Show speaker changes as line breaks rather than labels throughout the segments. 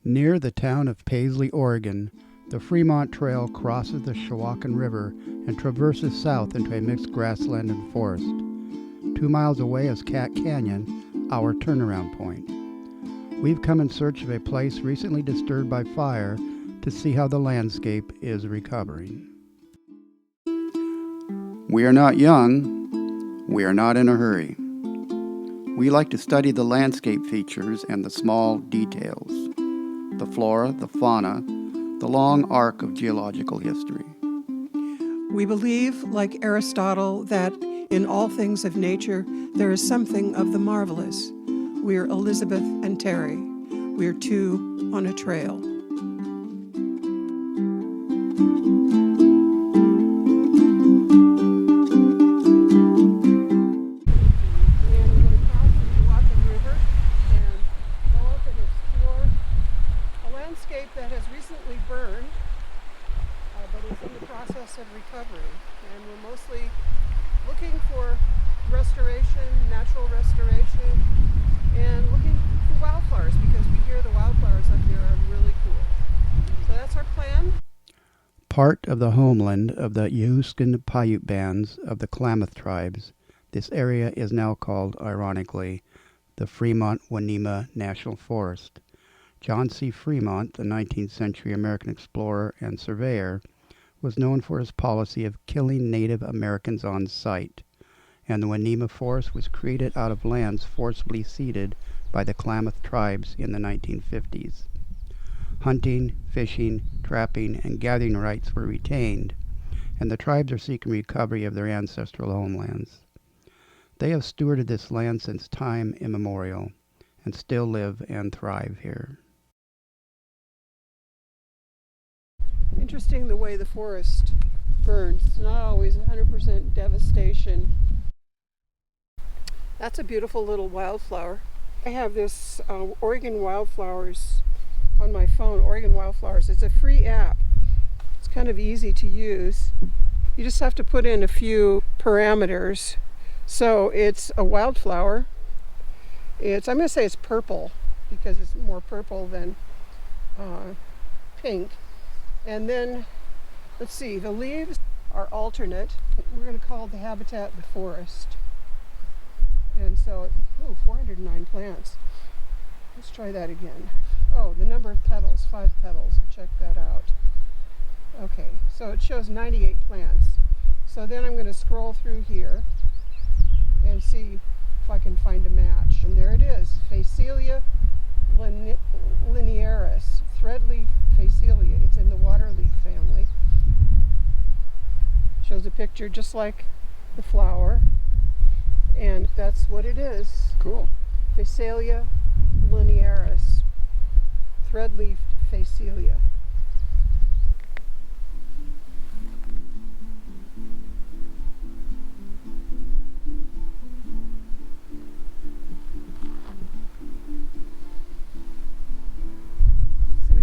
Near the town of Paisley, Oregon, the Fremont Trail crosses the Chewaucan River and traverses south into a mixed grassland and forest. 2 miles away is Cat Canyon, our turnaround point. We've come in search of a place recently disturbed by fire to see how the landscape is recovering. We are not young. We are not in a hurry. We like to study the landscape features and the small details, the flora, the fauna, the long arc of geological history.
We believe, like Aristotle, that in all things of nature there is something of the marvelous. We are Elizabeth and Terry. We are two on a trail. That has recently burned, but is in the process of recovery. And we're mostly looking for restoration, natural restoration, and looking for wildflowers because we hear the wildflowers up here are really cool. So that's our plan.
Part of the homeland of the Yahooskin-Paiute bands of the Klamath tribes, this area is now called, ironically, the Fremont Winema National Forest. John C. Fremont, the 19th century American explorer and surveyor, was known for his policy of killing Native Americans on sight, and the Winema Forest was created out of lands forcibly ceded by the Klamath tribes in the 1950s. Hunting, fishing, trapping, and gathering rights were retained, and the tribes are seeking recovery of their ancestral homelands. They have stewarded this land since time immemorial, and still live and thrive here.
Interesting the way the forest burns. It's not always 100% devastation. That's a beautiful little wildflower. I have this Oregon Wildflowers on my phone, Oregon Wildflowers. It's a free app. It's kind of easy to use. You just have to put in a few parameters. So it's a wildflower. I'm going to say it's purple because it's more purple than pink. And then, let's see, the leaves are alternate. We're going to call the habitat the forest. And so, 409 plants. Let's try that again. Oh, the number of petals, 5 petals. I'll check that out. Okay, so it shows 98 plants. So then I'm going to scroll through here and see if I can find a match. And there it is, Phacelia linearis, threadleaf Phacelia. It's in the waterleaf family. Shows a picture just like the flower, and that's what it is.
Cool.
Phacelia linearis, threadleaf Phacelia.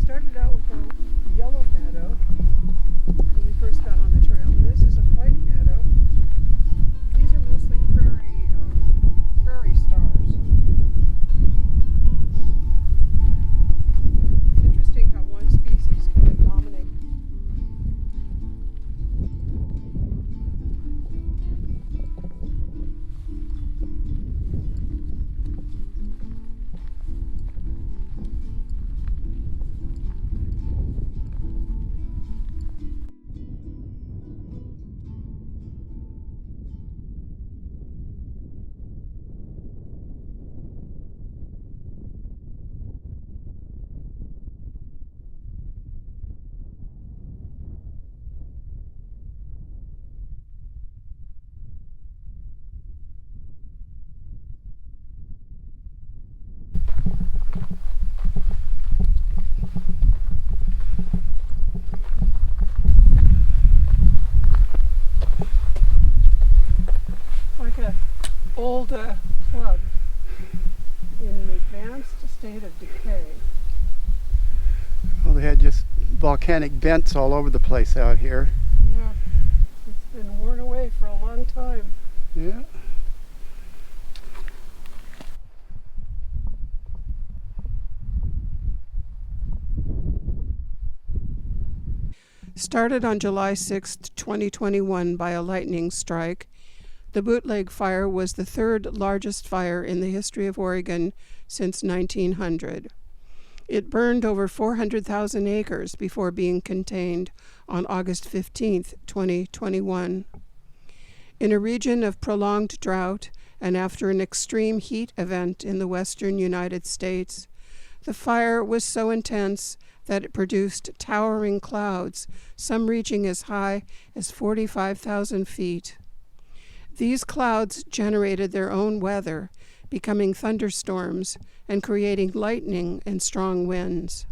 Started out with a yellow meadow when we first got on the trail, and this is a white meadow. These are mostly prairie stars. It's interesting how one species kind of dominates. Old plug in an advanced state of decay.
Well, they had just volcanic vents all over the place out here.
Yeah, it's been worn away for a long time.
Yeah.
Started on July 6, 2021 by a lightning strike, the Bootleg fire was the third largest fire in the history of Oregon since 1900. It burned over 400,000 acres before being contained on August 15, 2021. In a region of prolonged drought and after an extreme heat event in the western United States, the fire was so intense that it produced towering clouds, some reaching as high as 45,000 feet. These clouds generated their own weather, becoming thunderstorms and creating lightning and strong winds.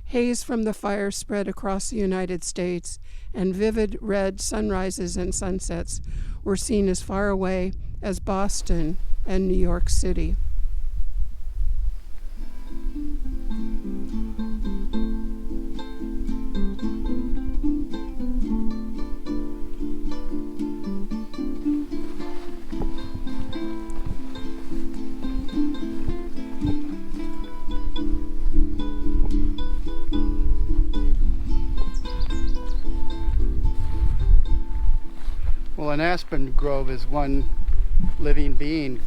Haze from the fire spread across the United States, and vivid red sunrises and sunsets were seen as far away as Boston and New York City.
Well, an aspen grove is one living being.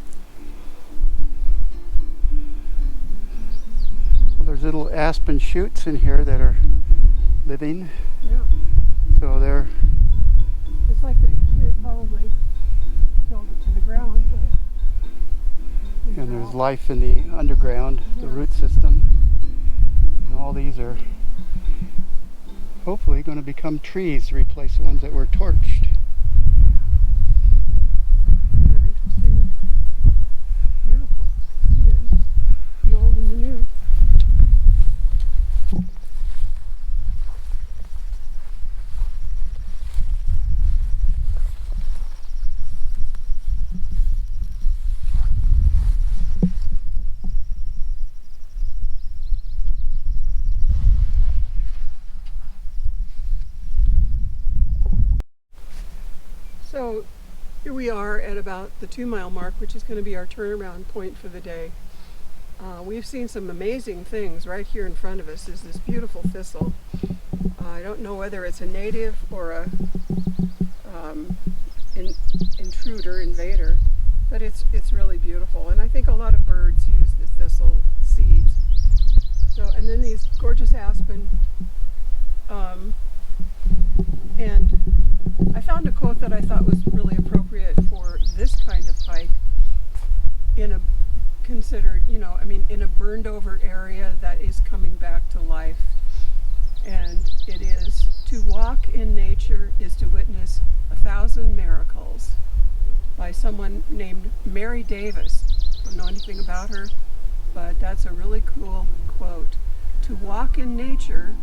Well, there's little aspen shoots in here that are living.
Yeah.
So they're...
It's like they probably killed it to the ground.
And there's life in the underground, the root system. And all these are hopefully going to become trees to replace the ones that were torched.
Interesting. Beautiful. See it. The old and the new. So here we are at about the 2-mile mark, which is going to be our turnaround point for the day. We've seen some amazing things. Right here in front of us is this beautiful thistle. I don't know whether it's a native or a invader, but it's really beautiful. And I think a lot of birds use the thistle seeds. So, and then these gorgeous aspen. And I found a quote that I thought was really appropriate for this kind of hike in a in a burned over area that is coming back to life. And it is, "To walk in nature is to witness 1,000 miracles," by someone named Mary Davis. Don't know anything about her, but that's a really cool quote. To walk in nature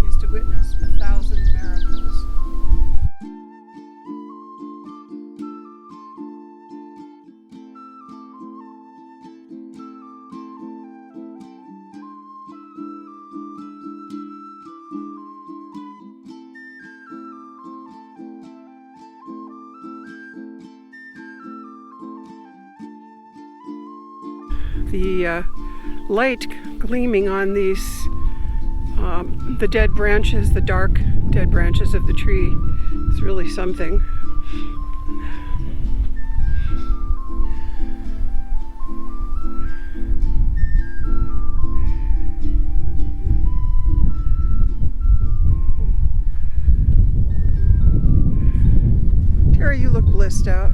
is to witness 1,000 miracles. The light gleaming on these, the dead branches, the dark dead branches of the tree, is really something. Terry, you look blissed out.